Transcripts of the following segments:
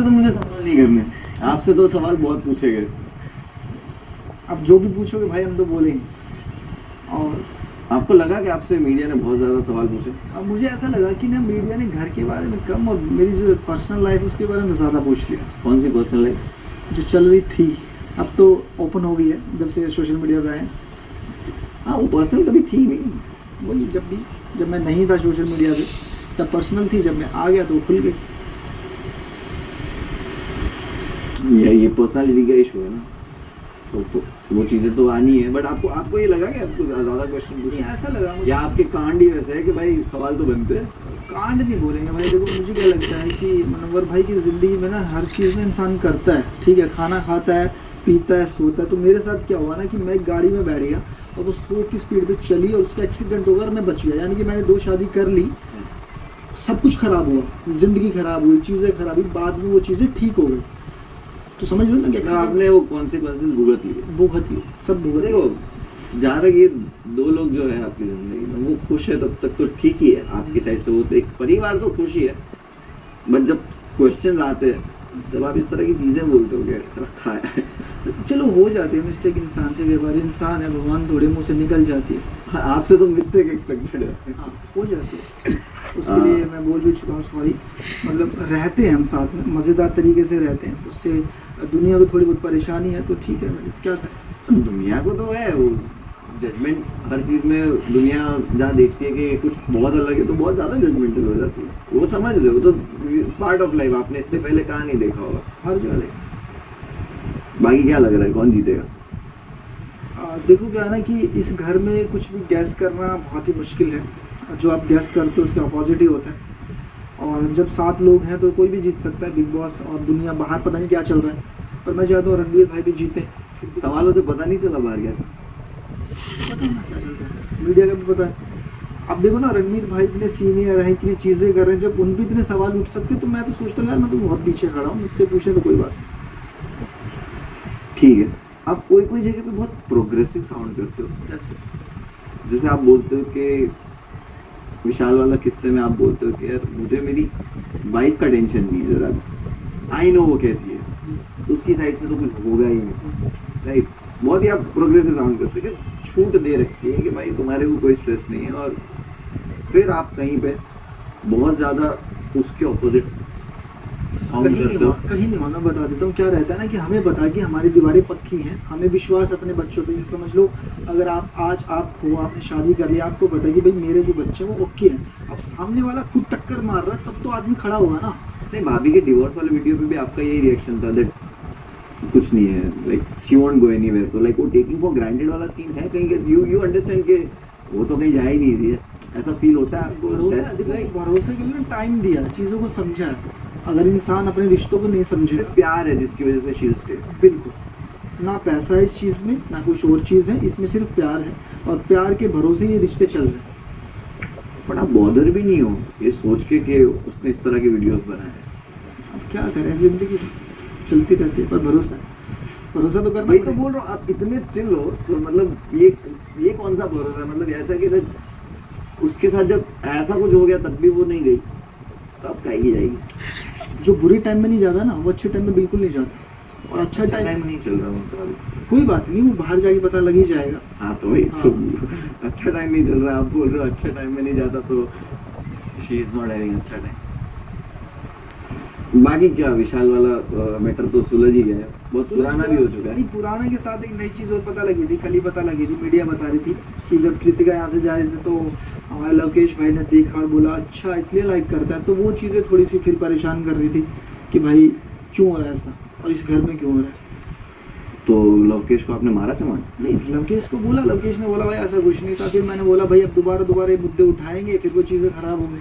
तो मुझे सवाल नहीं करने, आपसे तो सवाल बहुत पूछे गए। अब जो भी पूछोगे भाई हम तो बोलेंगे। और आपको लगा कि आपसे मीडिया ने बहुत ज़्यादा सवाल पूछे? अब मुझे ऐसा लगा कि ना मीडिया ने घर के बारे में कम और मेरी जो पर्सनल लाइफ है उसके बारे में ज़्यादा पूछ लिया। कौन सी पर्सनल लाइफ? जो चल रही थी, अब तो ओपन हो गई है जब से सोशल मीडिया पे आए। हाँ, वो पर्सनल कभी थी नहीं। वही जब मैं नहीं था सोशल मीडिया पे तब पर्सनल थी, जब मैं आ गया तो वो खुल गई। ये पर्सनालिटी का इशू है ना, तो वो चीज़ें तो आनी है। बट आपको ये लगा कि आपको ज़्यादा क्वेश्चन पूछे? ऐसा लगा मुझे। या आपके कांड ही वैसे है कि भाई सवाल तो बनते हैं? कांड नहीं बोलेंगे भाई। देखो मुझे क्या लगता है कि मनोवर भाई की ज़िंदगी में ना हर चीज़ में इंसान करता है, ठीक है, खाना खाता है, पीता है, सोता है। तो मेरे साथ क्या हुआ ना कि मैं एक गाड़ी में बैठ गया और वो 100 की स्पीड पे चली और उसका एक्सीडेंट होगा और मैं बच गया। यानी कि मैंने 2 शादी कर ली, सब कुछ खराब हुआ, ज़िंदगी खराब हुई, चीज़ें खराब हुई, बाद में वो चीज़ें ठीक हो गई। तो समझ लो ना कि आपने वो कॉन्सिक्वेंसेस भुगत लिए। सब भुगत। देखो, जहाँ तक ये 2 लोग जो है आपकी ज़िंदगी में वो खुश है तब तक तो ठीक ही है आपकी साइड से। वो तो एक परिवार तो खुश ही है, बट जब क्वेश्चन आते हैं, जब आप इस तरह की चीज़ें बोलते हो कि रखा है, चलो हो जाती है मिस्टेक इंसान से, कई बार इंसान है, भगवान थोड़े मुँह से निकल जाती है। हाँ, आपसे तो मिस्टेक एक्सपेक्टेड है। हाँ, हो जाती है। उसके लिए मैं बोल भी चुका हूँ सॉरी। मतलब रहते हैं हम साथ में, मज़ेदार तरीके से रहते हैं, उससे दुनिया को थोड़ी बहुत परेशानी है तो ठीक है, मतलब क्या करें। दुनिया को तो है वो जजमेंट, हर चीज़ में दुनिया जहाँ देखती है कि कुछ बहुत अलग है तो बहुत ज़्यादा जजमेंटल हो जाती है। वो समझ रहे हो, तो पार्ट ऑफ लाइफ। आपने इससे पहले कहाँ नहीं देखा होगा, हर जगह। बाकी क्या लग रहा है कौन जीतेगा? देखो क्या है ना कि इस घर में कुछ भी गैस करना बहुत ही मुश्किल है। जो आप गैस करते हो उसके अपोजिट ही होता है। और जब 7 लोग हैं तो कोई भी जीत सकता है, बिग बॉस और दुनिया बाहर पता नहीं क्या चल रहा है। पर मैं चाहता हूँ रणवीर भाई भी जीते। सवालों से पता नहीं चला बाहर क्या पता नहीं क्या चल रहा है, मीडिया का भी पता है। अब देखो ना, रणवीर भाई इतने सीनियर हैं, इतनी चीज़ें कर रहे हैं, जब उन भी इतने सवाल उठ सकते तो मैं तो सोचता हूँ यार मैं तो बहुत पीछे खड़ा हूँ, मुझसे पूछे तो कोई बात नहीं। ठीक है, आप कोई जगह पे बहुत प्रोग्रेसिव साउंड करते हो। जैसे आप बोलते हो कि विशाल वाला किस्से में आप बोलते हो कि यार मुझे मेरी वाइफ का टेंशन नहीं है ज़रा, आई नो वो कैसी है, उसकी साइड से तो कुछ होगा ही नहीं, राइट? बहुत ही आप प्रोग्रेसिव साउंड करते हो कि छूट दे रखी है कि भाई तुम्हारे को कोई स्ट्रेस नहीं है, और फिर आप कहीं पे बहुत ज़्यादा उसके ऑपोजिट साउंड करते हो। कहीं नहीं, मैं बता देता हूँ क्या रहता है ना कि हमें पता कि हमारी दीवारें पक्की हैं, हमें विश्वास अपने बच्चों पे। जैसे समझ लो अगर आप हो, आपने शादी कर लिया, आपको पता है कि भाई मेरे जो बच्चे हैं वो ओके हैं। अब सामने वाला खुद टक्कर मार रहा है तब तो आदमी खड़ा होगा ना। नहीं, भाभी के डिवोर्स वाले वीडियो पे भी आपका यही रिएक्शन था दैट कुछ नहीं है, like she won't go anywhere. तो लाइक वो टेकिंग फॉर ग्रांटेड वाला सीन है कहीं के, यू अंडरस्टैंड के वो तो कहीं जा ही नहीं रही है, ऐसा फील होता है आपको? भरोसे के लिए टाइम दिया, चीज़ों को समझा है। अगर इंसान अपने रिश्तों को नहीं समझे, प्यार है जिसकी वजह से शी स्टे। बिल्कुल, ना पैसा है इस चीज़ में, ना कुछ और चीज़ है, इसमें सिर्फ प्यार है, और प्यार के भरोसे ये रिश्ते चल रहे हैं। बट आप बॉदर भी नहीं हो ये सोच के कि उसने इस तरह के वीडियोस बनाए? अब क्या करें, जिंदगी चलती रहती है, पर भरोसा तो करना। वही तो बोल रहा हूँ, आप इतने चिल हो तो मतलब ये कौन सा भरोसा है? मतलब ऐसा कि उसके साथ जब ऐसा कुछ हो गया तब भी वो नहीं गई, तो अब कहीं जाएगी? जो बुरे टाइम में नहीं जाता ना, वो अच्छे टाइम में बिल्कुल नहीं जाता। और अच्छा टाइम नहीं चल रहा उनका, कोई बात नहीं, वो बाहर जाके पता लग ही जाएगा। हाँ तो वही तो, अच्छा टाइम नहीं चल रहा, आप बोल रहे हो अच्छा टाइम में नहीं जाता, तो शी इज नॉट हैविंग अच्छा टाइम। बाकी क्या, विशाल वाला मैटर तो सुलझ ही गया है, बहुत पुराना भी हो चुका है। नहीं, पुराने के साथ एक नई चीज़ और पता लगी थी, कल ही पता लगी थी, मीडिया बता रही थी कि जब कृतिका यहाँ से जा रहे थे तो हमारे लवकेश भाई ने देखा और बोला अच्छा इसलिए लाइक करता है। तो वो चीज़ें थोड़ी सी फिर परेशान कर रही थी कि भाई क्यों हो रहा है ऐसा, और इस घर में क्यों हो रहा है। तो लवकेश को आपने मारा चमाट? नहीं, लवकेश को बोला, लवकेश ने बोला भाई ऐसा कुछ नहीं था। फिर मैंने बोला भाई अब दोबारा ये मुद्दे उठाएंगे, फिर वो चीज़ें खराब हो गई।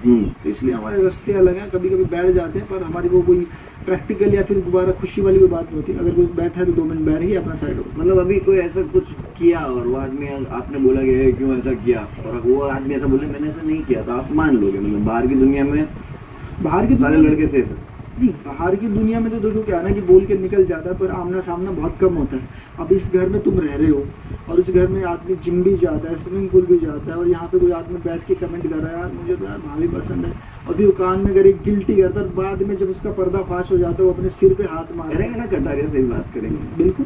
तो इसलिए हमारे रास्ते अलग हैं, कभी कभी बैठ जाते हैं, पर हमारी वो कोई प्रैक्टिकल या फिर दोबारा खुशी वाली कोई बात नहीं होती। अगर कोई बैठा है तो 2 मिनट बैठ गया, अपना साइड हो। मतलब अभी कोई ऐसा कुछ किया और वो आदमी, आपने बोला कि क्यों ऐसा किया, और वो आदमी ऐसा बोले मैंने ऐसा नहीं किया, तो आप मान लोगे? मतलब बाहर की दुनिया में बाहर के सारे लड़के सेफ है? जी बाहर की दुनिया में तो देखो क्या है ना कि बोल के निकल जाता है, पर आमना सामना बहुत कम होता है। अब इस घर में तुम रह रहे हो और इस घर में आदमी जिम भी जाता है, स्विमिंग पूल भी जाता है, और यहाँ पे कोई आदमी बैठ के कमेंट कर रहा है यार मुझे तो यार भाभी पसंद है, और फिर वो कान में अगर एक गिल्टी करता है, और बाद में जब उसका पर्दाफाश हो जाता है वो अपने सिर पे हाथ मार करेंगे ना कटारिया से ही बात करेंगे। बिल्कुल।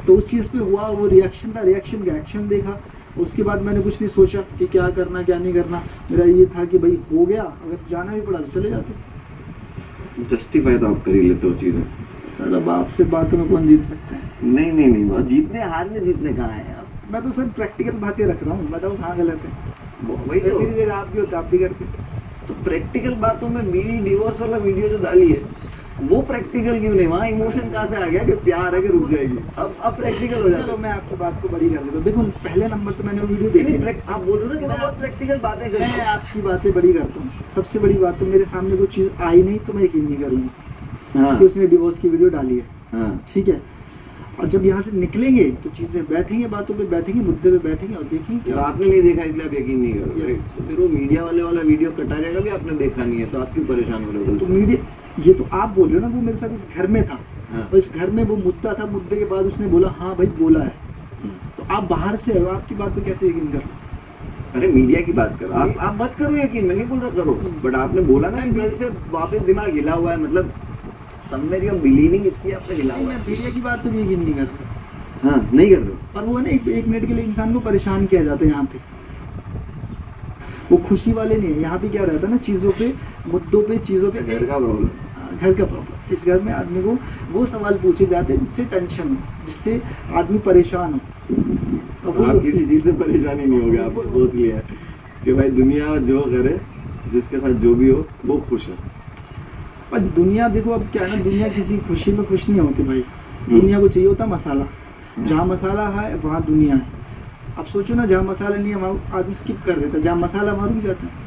तो उस चीज़ पे हुआ, वो रिएक्शन था, रिएक्शन का एक्शन देखा। उसके बाद मैंने कुछ नहीं सोचा कि क्या करना क्या नहीं करना। मेरा ये था कि भाई हो गया, अगर जाना भी पड़ा तो चले जाते। जस्टिफाई तो आप कर ही लेते हो चीजें। सर अब आपसे बातों में कौन जीत सकता है? नहीं नहीं नहीं, वो जीतने हारने जीतने कहाँ है आप। मैं तो सर प्रैक्टिकल बातें रख रहा हूँ, बताओ कहाँ गलत है। वही तो। मेरी जगह आप भी होते आप भी करते। तो प्रैक्टिकल बातों में बीवी डिवोर्स वाला वीडियो जो डाली है वो प्रैक्टिकल क्यों नहीं? वहाँ इमोशन कहाँ से आ गया कि प्यार है कि रुक जाएगी? अब प्रैक्टिकल हो जाएगा। चलो मैं आपकी बात को बड़ी कर देता हूँ। देखो पहले नंबर तो मैंने वो वीडियो देखी नहीं। आप बोल रहे हो ना कि मैं बहुत प्रैक्टिकल बातें कर रहा मैं हूँ। आपकी बातें बड़ी करता हूँ। सबसे बड़ी बात तो मेरे सामने कोई चीज़ आई नहीं तो मैं यकीन नहीं करूँगा हाँ कि उसने डिवोर्स की वीडियो डाली है। हाँ। ठीक है, और जब यहाँ से निकलेंगे तो चीज़ें बैठेंगे, बातों पे बैठेंगे, मुद्दे पे बैठेंगे और देखेंगे तो क्या। आपने नहीं देखा इसलिए आप यकीन नहीं करोगे। Yes. तो फिर वो मीडिया वाले वाला वीडियो कटा जाएगा भी आपने देखा नहीं है तो आप क्यों परेशान हो रहे हो? तो मीडिया, ये तो आप बोल रहे हो ना, वो मेरे साथ इस घर में था हाँ। और इस घर में वो मुद्दा था, मुद्दे के बाद उसने बोला हाँ भाई बोला है। तो आप बाहर से हो, आपकी बात पे कैसे यकीन कर? अरे मीडिया की बात करो, आप मत करो यकीन, मैं नहीं बोल रहा करो, बट आपने बोला ना कल से वापस दिमाग हिला हुआ है, मतलब समवेयर यू आर बिलीविंग, इसलिए आपने हिला हुआ मैं है। मीडिया की बात पे भी यकीन नहीं करता। हाँ नहीं कर रहे हो। पर वो है ना, एक मिनट के लिए इंसान को परेशान किया जाता है यहाँ पे, वो खुशी वाले नहीं है। यहाँ पे क्या रहता है ना, चीज़ों पे, मुद्दों पे, चीज़ों पे, घर का प्रॉब्लम। घर का प्रॉब्लम। इस घर में आदमी को वो सवाल पूछे जाते हैं जिससे टेंशन हो, जिससे आदमी परेशान हो। और आप किसी चीज से परेशानी नहीं होगी, आपने सोच लिया है कि भाई दुनिया जो करे, जिसके साथ जो भी हो वो खुश है। पर दुनिया देखो अब क्या है ना, दुनिया किसी खुशी में खुश नहीं होती भाई। दुनिया को चाहिए होता मसाला, जहाँ मसाला है वहाँ दुनिया है। अब सोचो ना, जहाँ मसाला नहीं है आदमी स्किप कर देता है, जहाँ मसाला वहाँ रुक जाता है।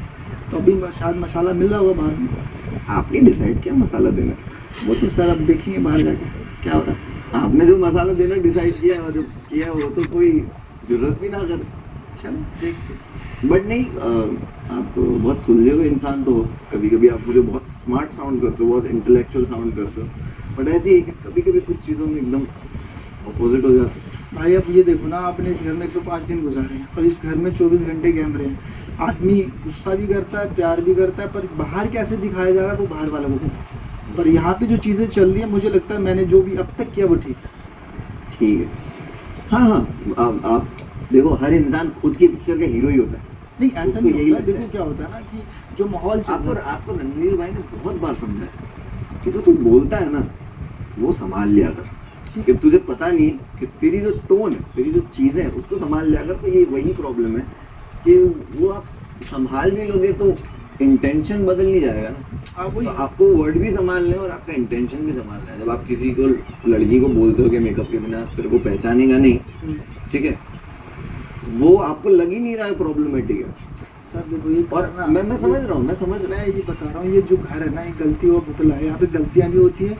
तो अभी शायद मसाला मिल रहा होगा बाहर में। आपने डिसाइड किया मसाला देना? वो तो सर अब देखेंगे बाहर जाके क्या हो रहा है। आपने जो मसाला देना डिसाइड किया और जो किया वो तो कोई जरूरत भी ना करे। चलो देखते। बट नहीं, आप तो बहुत सुलझे हुए इंसान तो हो। कभी कभी आप मुझे बहुत स्मार्ट साउंड करते हो, बहुत इंटेलेक्चुअल साउंड करते हो, बट ऐसे ही कभी कभी कुछ चीज़ों में एकदम अपोजिट हो जाते हैं। भाई अब ये देखो ना, आपने इस घर में 105 दिन गुजारे हैं और इस घर में 24 घंटे कैमरे हैं। आदमी गुस्सा भी करता है, प्यार भी करता है, पर बाहर कैसे दिखाया जा रहा है वो बाहर वालों को पता है। पर यहाँ पे जो चीज़ें चल रही है, मुझे लगता है मैंने जो भी अब तक किया वो ठीक है। ठीक है। हाँ हाँ, आप देखो हर इंसान खुद की पिक्चर का हीरो ही होता है। नहीं ऐसा उसको नहीं यही होता। लगता देखो है। क्या होता है ना कि जो माहौल चल आपको रहा है, आपको रणवीर भाई ने बहुत बार समझाया कि जो तू बोलता है ना वो संभाल लिया कर, कि तुझे पता नहीं कि तेरी जो टोन है, तेरी जो चीज़ें हैं उसको संभाल लिया कर। तो ये वही प्रॉब्लम है कि वो आप संभाल भी लोगे तो इंटेंशन बदल नहीं जाएगा ना। आप वही तो आपको वर्ड भी संभालना है और आपका इंटेंशन भी संभालना है। जब आप किसी को, लड़की को बोलते हो कि मेकअप के बिना तेरे को पहचानेगा नहीं, ठीक है, वो आपको लग ही नहीं रहा है प्रॉब्लमेटिक है। सर देखो ये और करना, मैं समझ रहा हूँ, मैं समझ रहा मैं ये बता रहा हूँ, ये जो घर है ना, ये गलती और पुतला है। यहाँ पे गलतियाँ भी होती हैं,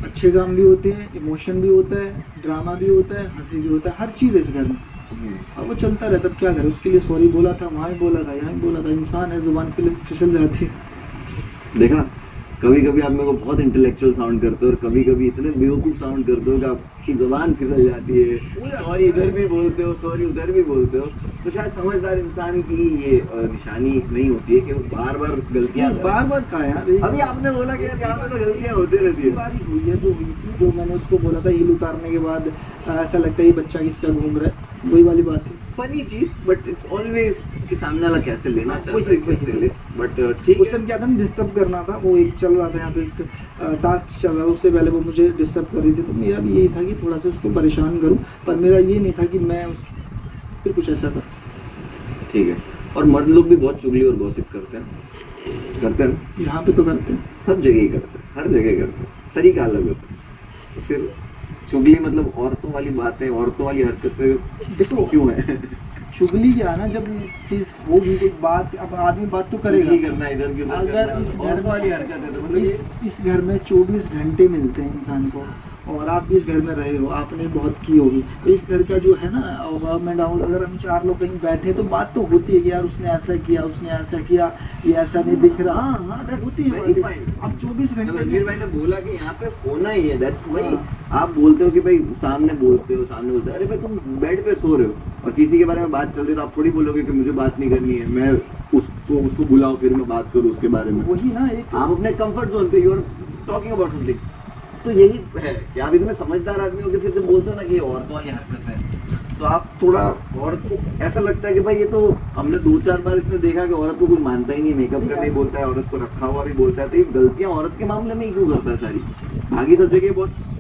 अच्छे काम भी होते हैं, इमोशन भी होता है, ड्रामा भी होता है, हंसी भी होता है, हर चीज़ है इस घर में। हूँ। और वो चलता रहता, अब क्या करे। उसके लिए सॉरी बोला था, वहाँ भी बोला था, यहाँ भी बोला था। इंसान है, जुबान फिसल जाती है। देखा, कभी कभी आप मेरे को बहुत इंटेलेक्चुअल साउंड करते हो और कभी कभी इतने बेवकूफ़ साउंड करते हो कि आपकी ज़बान फिसल जाती है। सॉरी इधर भी बोलते हो, सॉरी उधर भी बोलते हो। तो शायद समझदार इंसान की ये निशानी नहीं होती है कि वो बार बार गलतियाँ करे। बार बार कहा यार, अभी आपने बोला कि यार यहाँ पे तो गलतियाँ होती रहती है। बारी हुई है जो हुई थी, जो मैंने उसको बोला था हील उतारने के बाद ऐसा लगता है ये बच्चा किसका घूम रहा है, वही वाली बात थी। फनी चीज, बट इट्स ऑलवेज कि सामने वाला कैसे लेना चाहता है, वही। कैसे ले। बट ठीक उस है। टाइम क्या था ना, डिस्टर्ब करना था। वो एक चल रहा था यहाँ पे, एक टास्क चल रहा था, उससे पहले वो मुझे डिस्टर्ब कर रही थी। तो मेरा भी यही था कि थोड़ा सा उसको परेशान करूँ, पर मेरा ये नहीं था कि मैं उस फिर कुछ ऐसा करूँ। ठीक है। और मर्द लोग भी बहुत चुगली और गॉसिप करते हैं। यहाँ पे तो करते हैं, सब जगह ही करते हैं, हर जगह करते हैं, तरीका अलग होता है। तो फिर चुगली मतलब औरतों वाली बातें, औरतों वाली हरकतें देखो क्यों है? चुगली क्या है ना, जब चीज़ होगी कोई बात, अब आदमी बात तो करेगा। चुगली करना इधर की उधर अगर करना, इस घर औरतों वाली हरकत है तो मतलब इस घर में 24 घंटे मिलते हैं इंसान को, और आप भी इस घर में रहे हो, आपने बहुत की होगी, तो इस घर का जो है ना अप एंड डाउन, अगर हम 4 लोग कहीं बैठे तो बात तो होती है कि यार उसने ऐसा किया, उसने ऐसा किया, ये ऐसा नहीं दिख रहा। हाँ हाँ, that's होती है very बातें। fine। अब 24 जब घंटे रणवीर में भाई ने बोला कि यहाँ पे होना ही है, दैट्स भाई। हाँ। आप बोलते हो कि भाई सामने बोलते हो, सामने बोलते हो, अरे भाई तुम बेड पे सो रहे हो और किसी के बारे में बात चल रही है तो आप थोड़ी बोलोगे कि मुझे बात नहीं करनी है, मैं उसको बुलाओ फिर मैं बात करूँ उसके बारे में। वही ना एक आप अपने कंफर्ट जोन पे, you are talking about something. तो यही है कि आप इतने समझदार आदमी हो कि फिर जब बोलते हो ना कि ये औरतों वाली हरकत है, तो आप थोड़ा औरत को ऐसा लगता है कि भाई ये तो हमने 2-4 बार इसने देखा कि औरत को कुछ मानता ही नहीं, मेकअप करने ही बोलता है, औरत को रखा हुआ भी बोलता है, तो ये गलतियां औरत के मामले में ही क्यों करता है सारी? बाकी सब जगह बहुत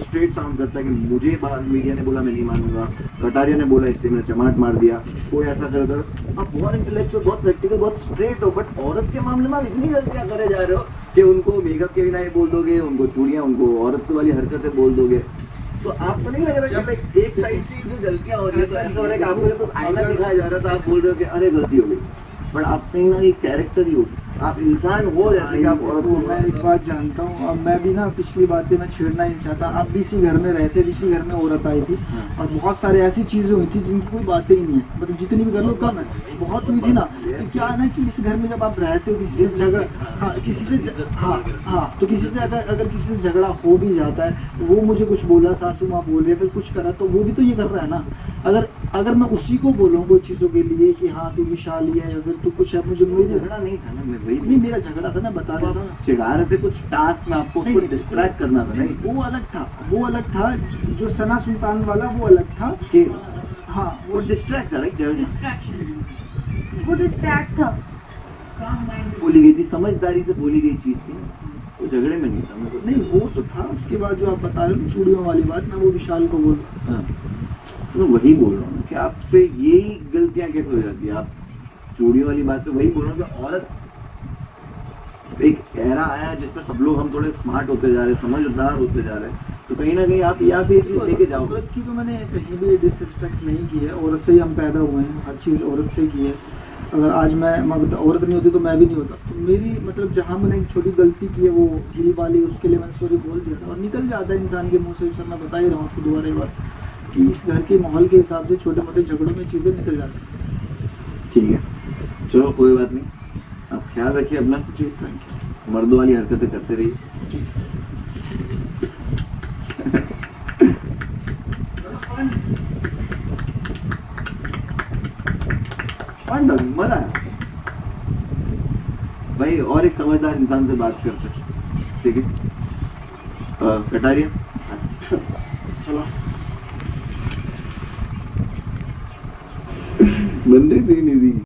स्ट्रेट साउंड करता है कि मुझे बाहर मीडिया ने बोला मैं नहीं मानूंगा, कटारिया ने बोला इसलिए मैंने चमाट मार दिया, कोई ऐसा करे तो आप बहुत इंटेलेक्चुअल, बहुत प्रैक्टिकल, बहुत स्ट्रेट हो, बट औरत के मामले में आप इतनी गलतियां करे जा रहे हो कि उनको मेकअप के बिना ही बोल दोगे, उनको चूड़ियां, उनको औरत वाली हरकतें बोल दोगे। तो आपको नहीं लग रहा कि लाइक एक साइड से जो गलतियां हो रही है तो ऐसा हो रहा है कि आपको जब आईना दिखाया जा रहा है तो आप बोल रहे हो कि अरे गलती हो गई, बट आप कहीं ना कहीं कैरेक्टर ही हो, आप इंसान हो जैसे कि आप औरत वो को। मैं एक बात जानता हूँ, अब मैं भी ना पिछली बातें मैं छेड़ना नहीं चाहता, आप भी इसी घर में रहते, इसी घर में औरत आई थी हाँ। और बहुत सारे ऐसी चीज़ें हुई थी जिनकी कोई बातें ही नहीं है, मतलब जितनी भी कर लो कम है, बहुत हुई थी ना। तो क्या है ना कि इस घर में जब आप रहते हो किसी से झगड़ा, हाँ किसी से हाँ तो किसी से अगर किसी से झगड़ा हो भी जाता है, वो मुझे कुछ बोला, सासू माँ बोल रही है, फिर कुछ करा, तो वो भी तो ये कर रहा है ना। अगर मैं उसी को बोलूँ कोई चीज़ों के लिए कि हाँ तू विशाली है या फिर तू कुछ है, मुझे मेरे झगड़ा नहीं था ना, मैं वही नहीं मेरा झगड़ा था, मैं बता रहा था ना। चिढ़ा रहे थे कुछ टास्क में, आपको उसको नहीं, डिस्ट्रैक्ट करना था नहीं, नहीं वो अलग था, जो सना सुल्तान वाला वो अलग था। कि हाँ वो डिस्ट्रैक्ट था, लाइक डिस्ट्रैक्शन, वो डिस्ट्रैक्ट था। बोली गई थी, समझदारी से बोली गई चीज थी, वो झगड़े में नहीं था। मैं नहीं वो तो था, उसके बाद जो आप बता रहे हो चूड़ियों वाली बात, मैं वो विशाल को बोल रहा हाँ, तो मैं वही बोल रहा हूँ कि आपसे यही गलतियां कैसे हो जाती है। आप चूड़ियों वाली बात पे वही बोल रहा हूँ कि औरत, एक एरा आया है जिसमें सब लोग हम थोड़े स्मार्ट होते जा रहे हैं, समझदार होते जा रहे हैं, तो कहीं ना कहीं आप यहाँ से ये चीज लेके हूँ। जाओ। औरत की तो मैंने कहीं भी डिसरिस्पेक्ट नहीं की है, औरत से ही हम पैदा हुए हैं, हर चीज़ औरत से की है। अगर आज मैं औरत नहीं होती तो मैं भी नहीं होता, तो मेरी मतलब जहाँ मैंने एक छोटी गलती की है वो हील वाली, उसके लिए मैंने सॉरी बोल दिया था और निकल जाता है इंसान के मुंह से। सर मैं बता ही रहा हूँ आपको दोबारा एक बात कि इस घर के माहौल के हिसाब से छोटे मोटे झगड़ों में चीज़ें निकल जाती हैं। ठीक है, चलो कोई बात नहीं, आप ख्याल रखिए अपना, जी थैंक यू। मर्दों वाली हरकतें करते रहिए। जी मजा आया भाई, और एक समझदार इंसान से बात करते हैं, ठीक है? कटारिया चलो बन रही थी इजी।